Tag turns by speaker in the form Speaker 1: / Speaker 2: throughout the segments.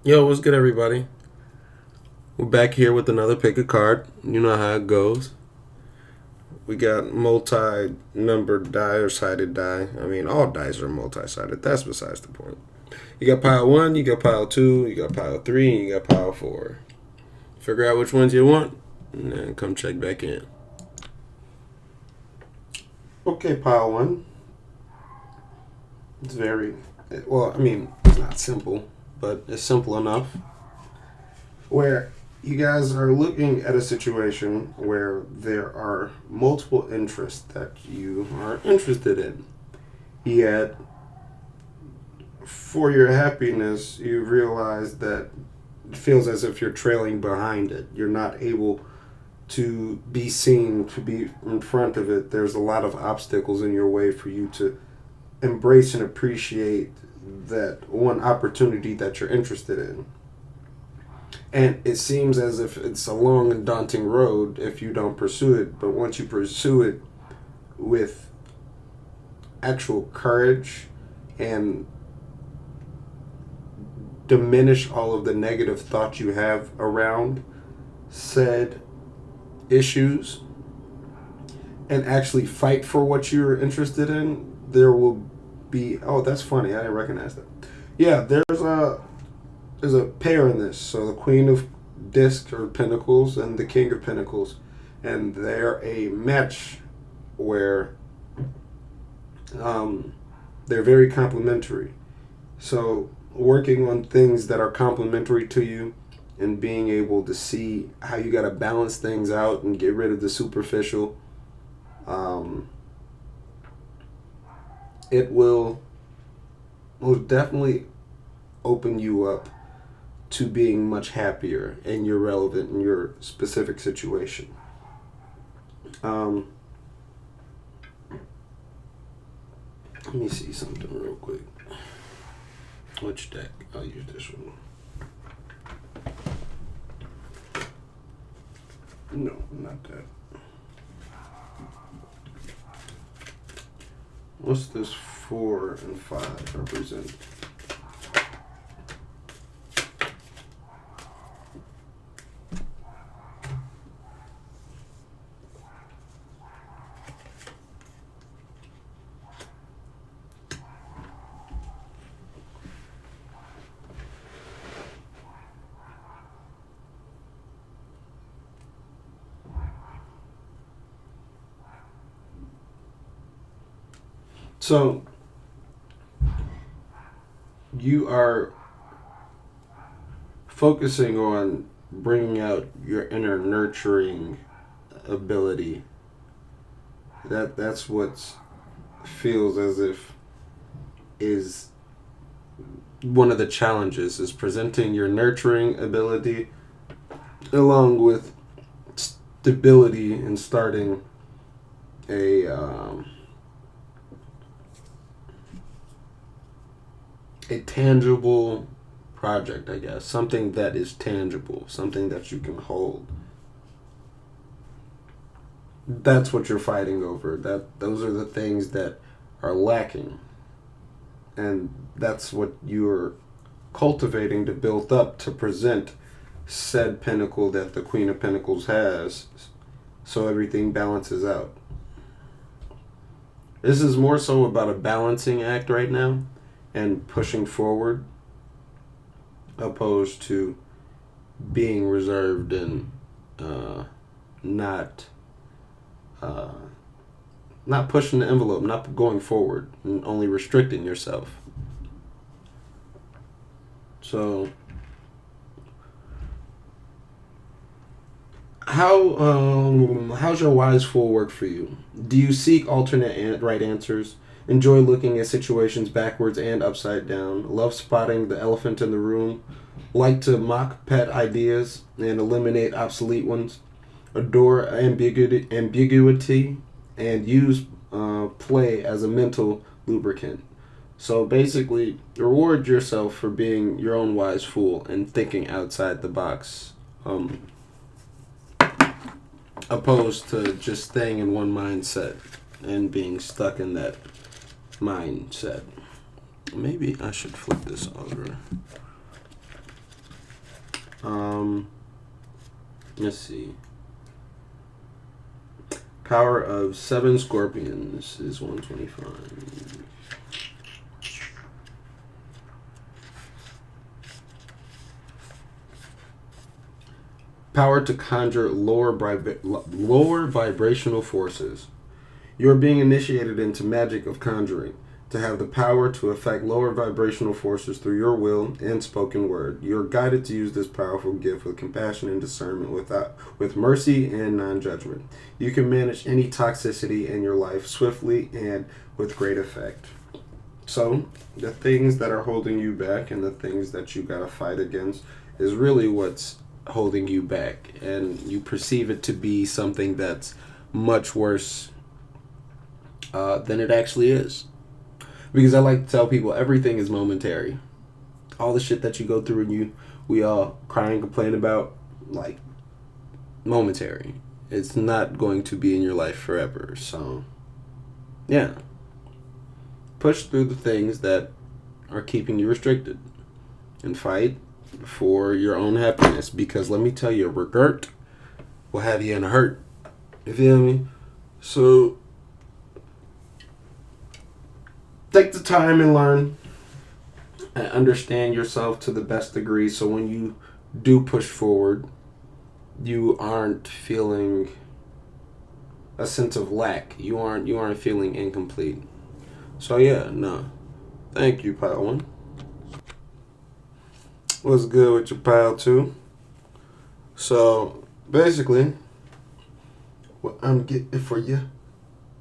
Speaker 1: Yo, what's good, everybody? We're back here with another pick a card. You know how it goes. We got multi-numbered die or sided die. I mean, all dice are multi-sided. That's besides the point. You got pile one, you got pile two, you got pile three, and you got pile four. Figure out which ones you want, and then come check back in. Okay, pile one. It's very well. I mean, it's not simple, but it's simple enough. Where you guys are looking at a situation where there are multiple interests that you are interested in. Yet, for your happiness, you realize that it feels as if you're trailing behind it. You're not able to be seen, to be in front of it. There's a lot of obstacles in your way for you to embrace and appreciate that one opportunity that you're interested in. And it seems as if it's a long and daunting road if you don't pursue it. But once you pursue it with actual courage and diminish all of the negative thoughts you have around said issues and actually fight for what you're interested in, there will be... Oh, that's funny. I didn't recognize that. Yeah, there's a pair in this. So the Queen of Discs or Pentacles and the King of Pentacles, and they're a match where they're very complementary. So working on things that are complementary to you and being able to see how you got to balance things out and get rid of the superficial, it will definitely open you up to being much happier and you're relevant in your specific situation. Let me see something real quick. Which deck? I'll use this one. No, not that. What's this 4 and 5 represent? So, you are focusing on bringing out your inner nurturing ability. That's what feels as if is one of the challenges, is presenting your nurturing ability along with stability and starting a tangible project, I guess. Something that is tangible, something that you can hold. That's what you're fighting over. Those are the things that are lacking. And that's what you're cultivating to build up to present said pinnacle that the Queen of Pentacles has, so everything balances out. This is more so about a balancing act right now and pushing forward, opposed to being reserved and not pushing the envelope, not going forward, and only restricting yourself. So, how's your wise fool work for you? Do you seek alternate right answers? Enjoy looking at situations backwards and upside down? Love spotting the elephant in the room? Like to mock pet ideas and eliminate obsolete ones? Adore ambiguity and use play as a mental lubricant. So basically, reward yourself for being your own wise fool and thinking outside the box, opposed to just staying in one mindset and being stuck in that mindset. Maybe I should flip this over. Let's see. Power of 7 scorpions is 125. Power to conjure lower vibrational forces. You are being initiated into magic of conjuring to have the power to affect lower vibrational forces through your will and spoken word. You are guided to use this powerful gift with compassion and discernment, with mercy and non-judgment. You can manage any toxicity in your life swiftly and with great effect. So, the things that are holding you back and the things that you gotta fight against is really what's holding you back, and you perceive it to be something that's much worse than it actually is. Because I like to tell people everything is momentary. All the shit that you go through and we all cry and complain about, like, momentary. It's not going to be in your life forever. So, yeah. Push through the things that are keeping you restricted and fight for your own happiness, because let me tell you, regret will have you in a hurt. You feel me? So take the time and learn and understand yourself to the best degree, so when you do push forward, you aren't feeling a sense of lack. You aren't feeling incomplete. So yeah, no. Thank you, Pile 1. What's good with your Pile 2? So basically, what I'm getting for you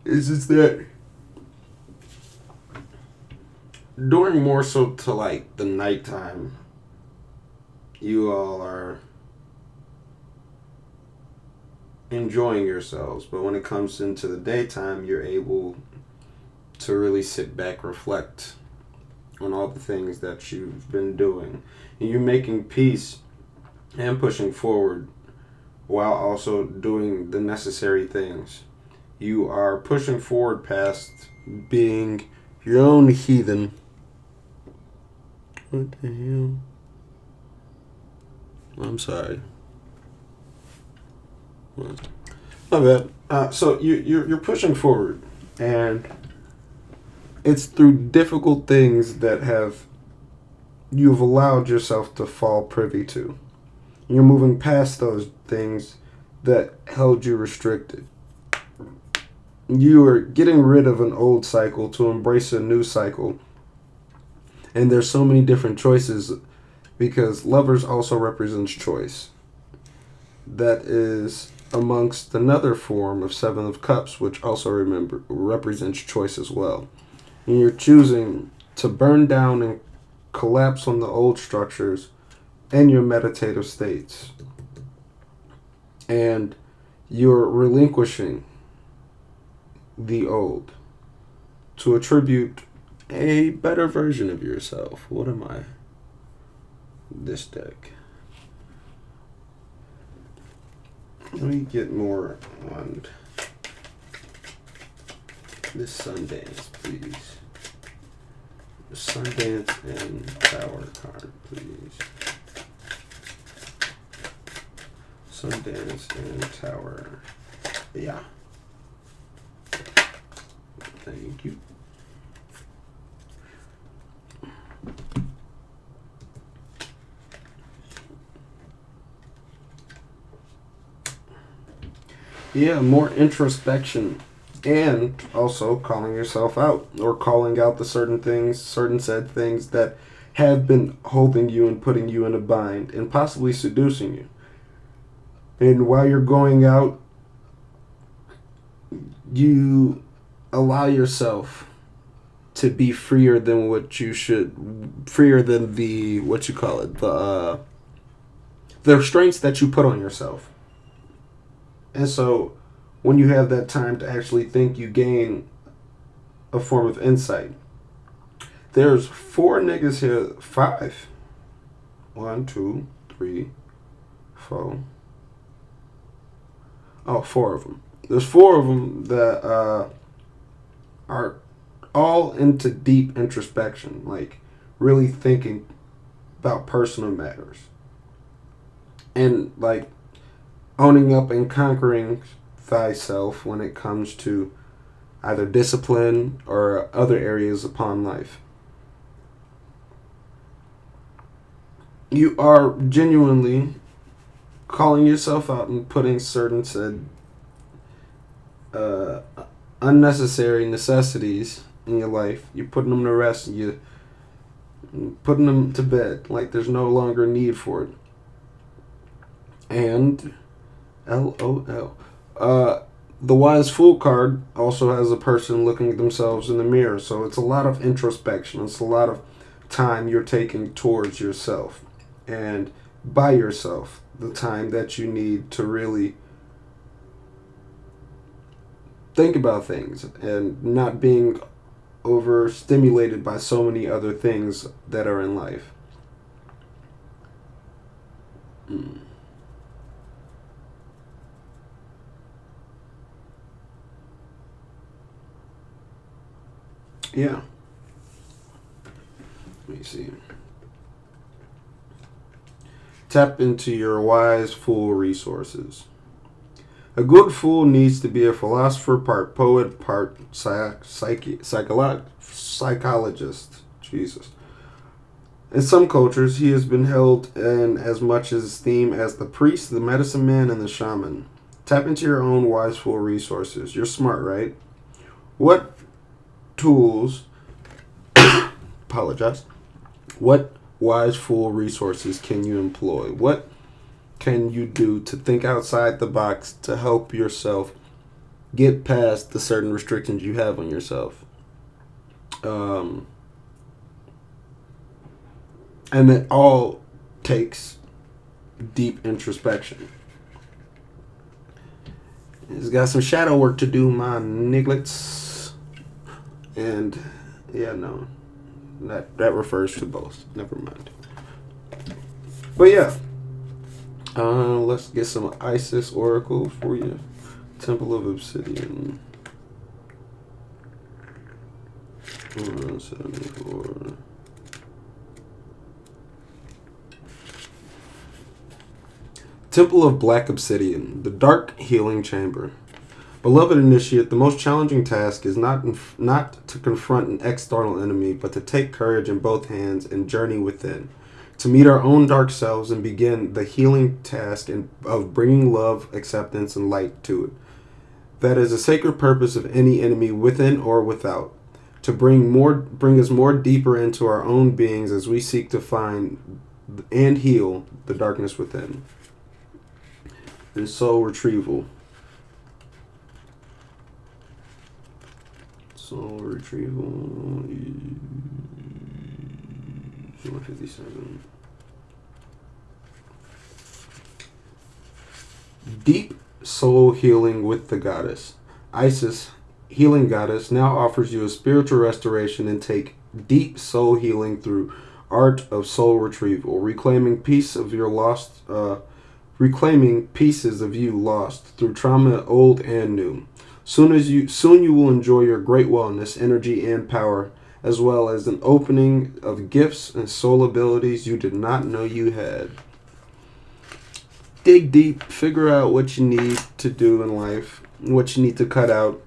Speaker 1: is just that during more so to like the nighttime, you all are enjoying yourselves, but when it comes into the daytime, you're able to really sit back, reflect on all the things that you've been doing, and you're making peace and pushing forward while also doing the necessary things. You are pushing forward past being your own heathen. What the hell? I'm sorry. My bad. So you're pushing forward, and it's through difficult things that you've allowed yourself to fall privy to. You're moving past those things that held you restricted. You are getting rid of an old cycle to embrace a new cycle. And there's so many different choices, because lovers also represents choice. That is amongst another form of 7 of Cups, which also represents choice as well. And you're choosing to burn down and collapse on the old structures and your meditative states. And you're relinquishing the old to attribute a better version of yourself. What am I? This deck. Let me get more on this Sundance, please. Sundance and Tower card, please. Sundance and Tower. Yeah. Thank you. Yeah, more introspection, and also calling yourself out, or calling out the certain said things that have been holding you and putting you in a bind and possibly seducing you. And while you're going out, you allow yourself to be freer than what you should, freer than the restraints that you put on yourself. And so when you have that time to actually think, you gain a form of insight. There's 4 niggas here, 5. 1, 2, 3, 4. Oh, 4 of them. There's 4 of them that are all into deep introspection, like really thinking about personal matters. and like owning up and conquering thyself when it comes to either discipline or other areas upon life. You are genuinely calling yourself out and putting certain said uh, unnecessary necessities in your life. You're putting them to rest. You're putting them to bed. Like there's no longer need for it. And LOL. The Wise Fool card also has a person looking at themselves in the mirror. So it's a lot of introspection. It's a lot of time you're taking towards yourself and by yourself. The time that you need to really think about things and not being overstimulated by so many other things that are in life. Yeah. Let me see. Tap into your wise fool resources. A good fool needs to be a philosopher, part poet, part psychologist. Jesus. In some cultures, he has been held in as much esteem as the priest, the medicine man, and the shaman. Tap into your own wise fool resources. You're smart, right? What tools, apologize, what wise fool resources can you employ? What can you do to think outside the box to help yourself get past the certain restrictions you have on yourself? And it all takes deep introspection. It's got some shadow work to do, my nigglets. And yeah, no, that refers to both. Never mind. But yeah, let's get some Isis Oracle for you. Temple of Obsidian. 174. Temple of Black Obsidian, the Dark Healing Chamber. Beloved Initiate, the most challenging task is not to confront an external enemy, but to take courage in both hands and journey within. To meet our own dark selves and begin the healing task of bringing love, acceptance, and light to it. That is a sacred purpose of any enemy within or without. To bring us more deeper into our own beings as we seek to find and heal the darkness within. And soul retrieval. Soul retrieval. 157. Deep soul healing with the goddess. Isis, healing goddess, now offers you a spiritual restoration and take deep soul healing through art of soul retrieval, reclaiming pieces of you lost through trauma, old and new. Soon you will enjoy your great wellness, energy, and power, as well as an opening of gifts and soul abilities you did not know you had. Dig deep, figure out what you need to do in life, what you need to cut out,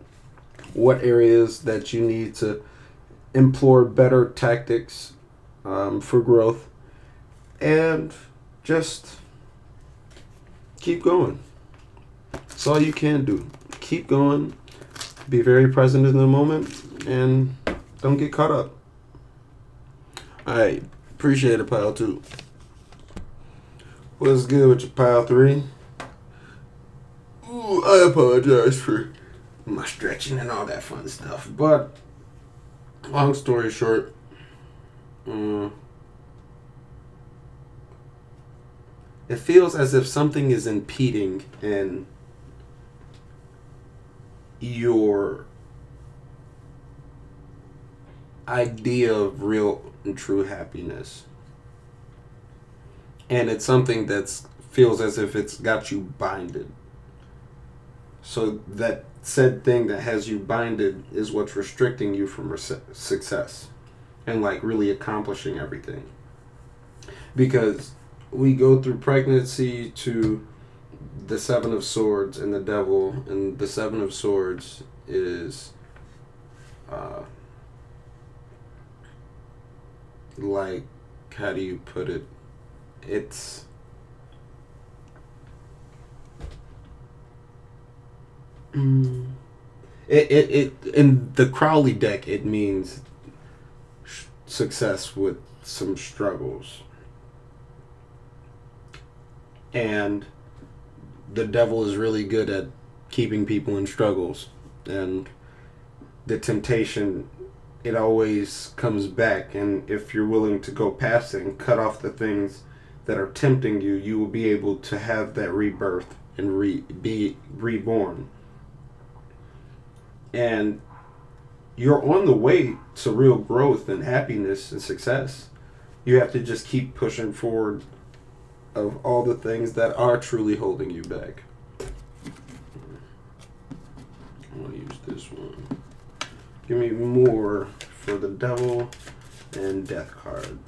Speaker 1: what areas that you need to employ better tactics for growth, and just keep going. That's all you can do. Keep going, be very present in the moment, and don't get caught up. Alright, appreciate it, Pile 2. What's good with your Pile 3? Ooh, I apologize for my stretching and all that fun stuff, but long story short, it feels as if something is impeding in your idea of real and true happiness. And it's something that feels as if it's got you binded. So that said thing that has you binded is what's restricting you from success and like really accomplishing everything. Because we go through pregnancy to the Seven of Swords and the Devil, and the Seven of Swords is like, how do you put it? It's it in the Crowley deck, it means success with some struggles. And the devil is really good at keeping people in struggles, and the temptation, it always comes back, and if you're willing to go past it and cut off the things that are tempting you, you will be able to have that rebirth and be reborn. And you're on the way to real growth and happiness and success. You have to just keep pushing forward of all the things that are truly holding you back. I'm going to use this one. Give me more for the Devil and Death card.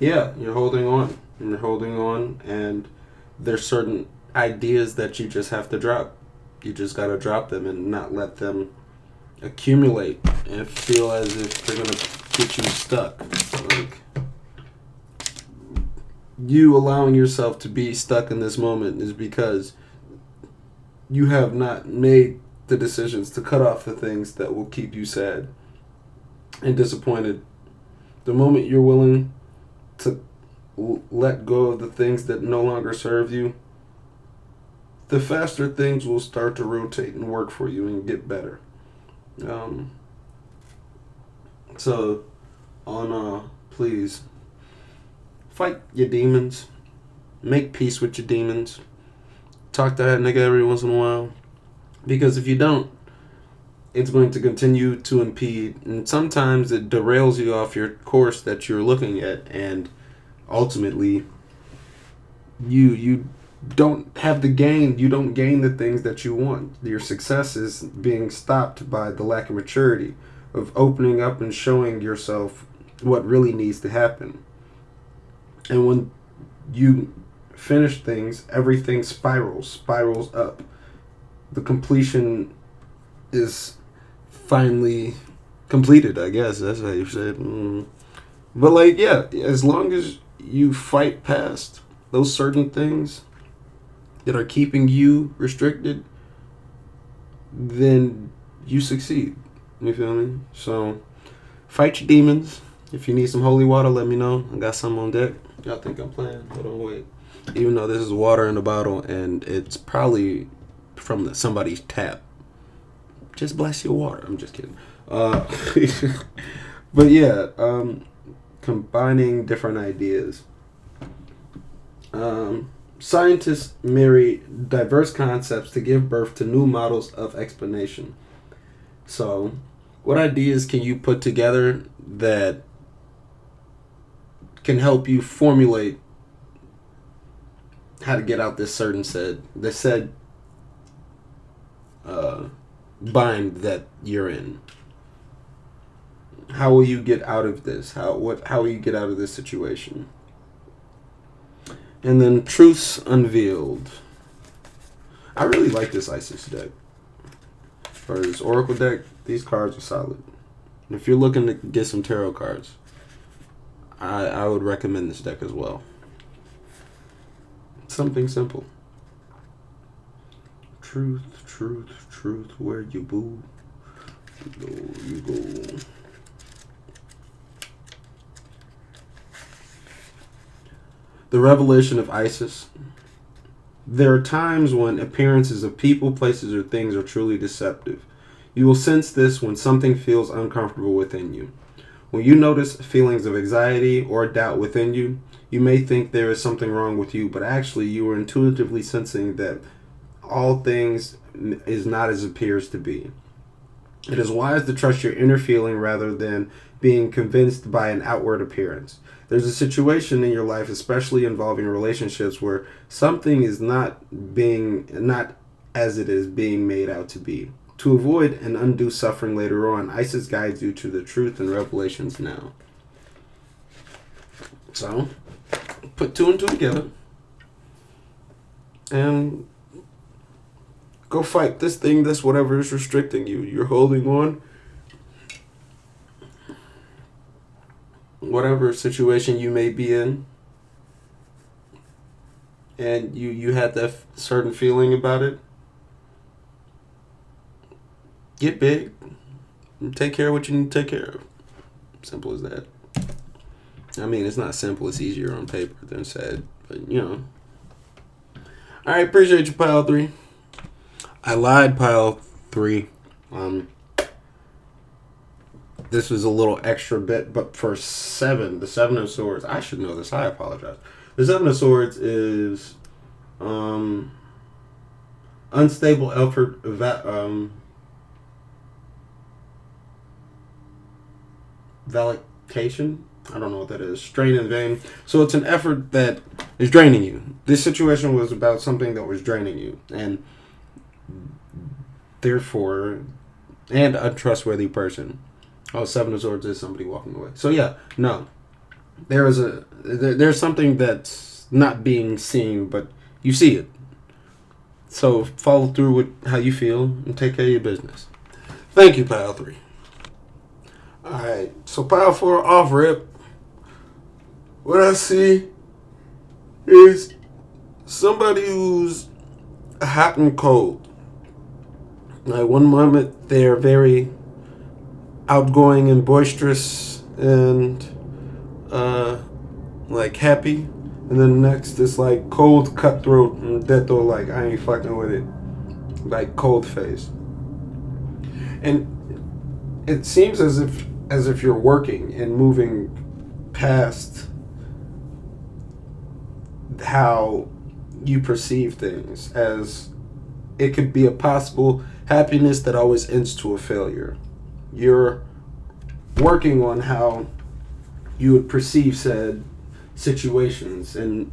Speaker 1: Yeah, you're holding on. You're holding on, and there's certain ideas that you just have to drop. You just got to drop them and not let them accumulate and feel as if they're going to get you stuck. Like, you allowing yourself to be stuck in this moment is because you have not made the decisions to cut off the things that will keep you sad and disappointed. The moment you're willing to let go of the things that no longer serve you, the faster things will start to rotate and work for you and get better. So, please, fight your demons. Make peace with your demons. Talk to that nigga every once in a while. Because if you don't, it's going to continue to impede, and sometimes it derails you off your course that you're looking at, and ultimately you don't have the gain. You don't gain the things that you want. Your success is being stopped by the lack of maturity of opening up and showing yourself what really needs to happen. And when you finish things, everything spirals up. The completion is finally completed, I guess. That's how you say it. But, like, yeah, as long as you fight past those certain things that are keeping you restricted, then you succeed. You feel me? So, fight your demons. If you need some holy water, let me know. I got some on deck. Y'all think I'm playing? Hold on, wait. Even though this is water in a bottle and it's probably from somebody's tap. Just bless your water. I'm just kidding. But yeah, combining different ideas. Scientists marry diverse concepts to give birth to new models of explanation. So, what ideas can you put together that can help you formulate how to get out this said bind that you're in? How will you get out of this? How will you get out of this situation? And then Truths Unveiled. I really like this Isis deck. For this Oracle deck, these cards are solid. And if you're looking to get some tarot cards, I would recommend this deck as well. Something simple. Truth, where you boo. You go. The revelation of Isis. There are times when appearances of people, places, or things are truly deceptive. You will sense this when something feels uncomfortable within you. When you notice feelings of anxiety or doubt within you, you may think there is something wrong with you, but actually you are intuitively sensing that all things is not as it appears to be. It is wise to trust your inner feeling rather than being convinced by an outward appearance. There's a situation in your life, especially involving relationships, where something is not as it is being made out to be. to avoid and undo suffering later on. Isis guides you to the truth and revelations now. So, put two and two together and go fight this thing, this whatever is restricting you. You're holding on. Whatever situation you may be in, and you had that certain feeling about it, get big and take care of what you need to take care of. Simple as that. I mean, it's not simple. It's easier on paper than said, but you know. All right, appreciate you, Pile 3. I lied, Pile 3. This was a little extra bit, but for 7, the 7 of Swords, I should know this. I apologize. The 7 of Swords is unstable effort, validation. I don't know what that is. Strain in vain. So it's an effort that is draining you. This situation was about something that was draining you, and therefore, and a trustworthy person. Oh, 7 of Swords is somebody walking away. So yeah, no. There's something that's not being seen, but you see it. So follow through with how you feel and take care of your business. Thank you, Pile 3. Alright, so Pile 4 off rip. What I see is somebody who's hot and cold. Like one moment they're very outgoing and boisterous and like happy, and then next it's like cold, cutthroat, and dead though, like I ain't fucking with it, like cold face. And it seems as if you're working and moving past how you perceive things, as it could be a possible happiness that always ends to a failure. You're working on how you would perceive said situations and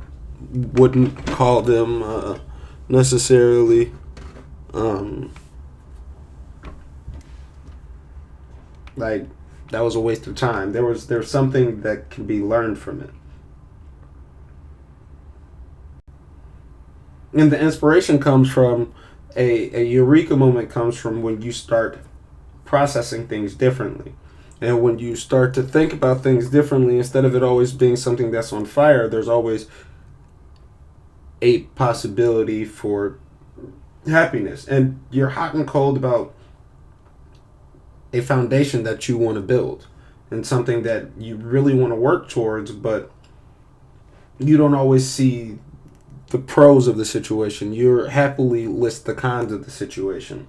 Speaker 1: wouldn't call them necessarily like that was a waste of time. There's something that can be learned from it. And the inspiration comes from a eureka moment comes from when you start processing things differently. And when you start to think about things differently, instead of it always being something that's on fire, there's always a possibility for happiness. And you're hot and cold about a foundation that you want to build and something that you really want to work towards, but you don't always see the pros of the situation. You happily list the cons of the situation.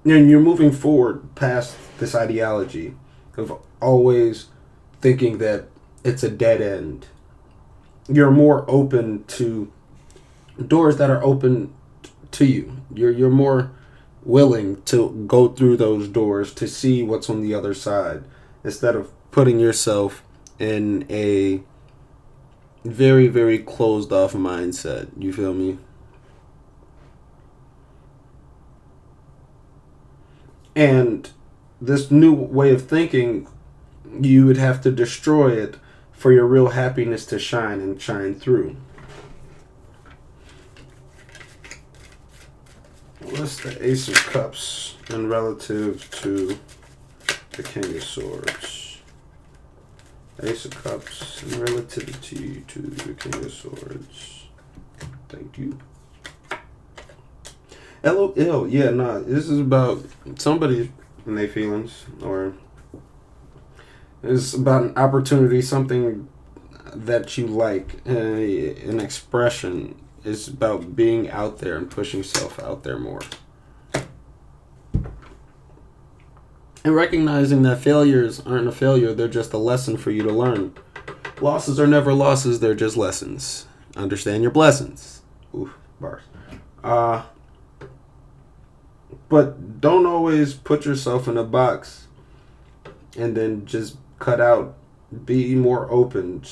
Speaker 1: And you're moving forward past this ideology of always thinking that it's a dead end. You're more open to doors that are open to you. You're more willing to go through those doors to see what's on the other side, instead of putting yourself in a very, very closed off mindset. You feel me? And this new way of thinking, you would have to destroy it for your real happiness to shine and shine through. What's the Ace of Cups in relative to the King of Swords? Ace of Cups in relativity to the King of Swords. Thank you. LOL. Yeah, nah. This is about somebody and their feelings, or it's about an opportunity, something that you like, an expression. It's about being out there and pushing yourself out there more. And recognizing that failures aren't a failure, they're just a lesson for you to learn. Losses are never losses, they're just lessons. Understand your blessings. Oof, bars. But don't always put yourself in a box and then just cut out. Be more open.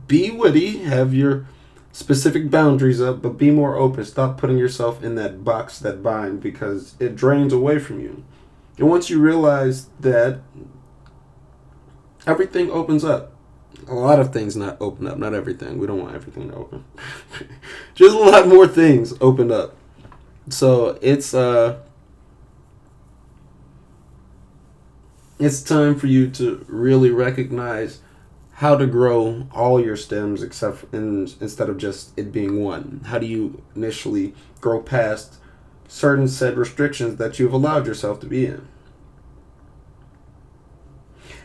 Speaker 1: Be witty. Have your specific boundaries up, but be more open. Stop putting yourself in that box, that bind, because it drains away from you. And once you realize that, everything opens up. A lot of things not open up, not everything. We don't want everything to open. Just a lot more things open up. So it's time for you to really recognize how to grow all your stems instead of just it being one. How do you initially grow past certain said restrictions that you've allowed yourself to be in?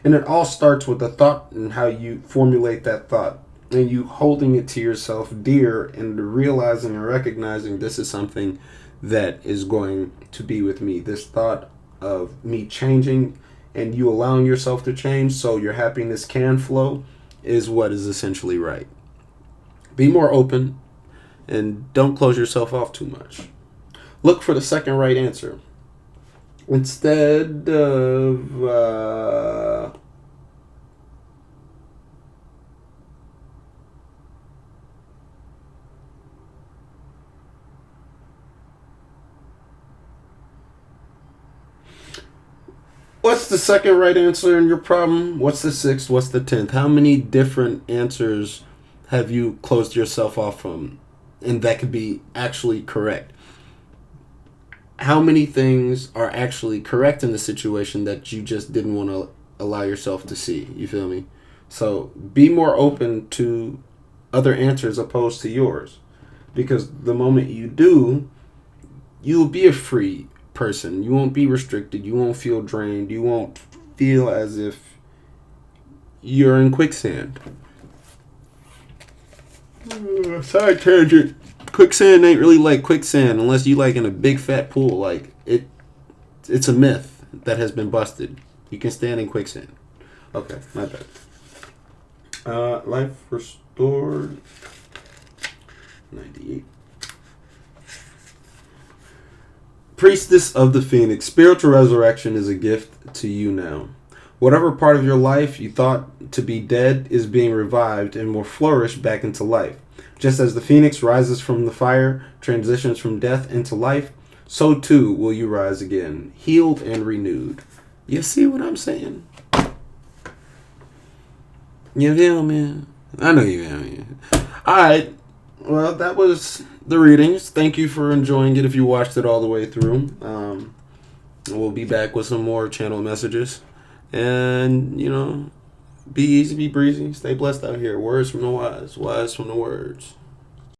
Speaker 1: And it all starts with the thought and how you formulate that thought. And you holding it to yourself dear and realizing and recognizing this is something that is going to be with me. This thought of me changing and you allowing yourself to change so your happiness can flow is what is essentially right. Be more open and don't close yourself off too much. Look for the second right answer. Instead of what's the second right answer in your problem? What's the sixth? What's the 10th? How many different answers have you closed yourself off from? And that could be actually correct. How many things are actually correct in the situation that you just didn't want to allow yourself to see? You feel me? So be more open to other answers opposed to yours. Because the moment you do, you'll be a free person. You won't be restricted. You won't feel drained. You won't feel as if you're in quicksand. Side tangent. Quicksand ain't really like quicksand unless you like in a big fat pool. Like it's a myth that has been busted. You can stand in quicksand. Okay, my bad. Life restored. 98. Priestess of the Phoenix. Spiritual resurrection is a gift to you now. Whatever part of your life you thought to be dead is being revived and will flourish back into life. Just as the phoenix rises from the fire, transitions from death into life, so too will you rise again, healed and renewed. You see what I'm saying? You feel me? I know you feel me. Alright, well, that was the readings. Thank you for enjoying it if you watched it all the way through. We'll be back with some more channel messages. And, be easy, be breezy, stay blessed out here. Words from the wise, wise from the words.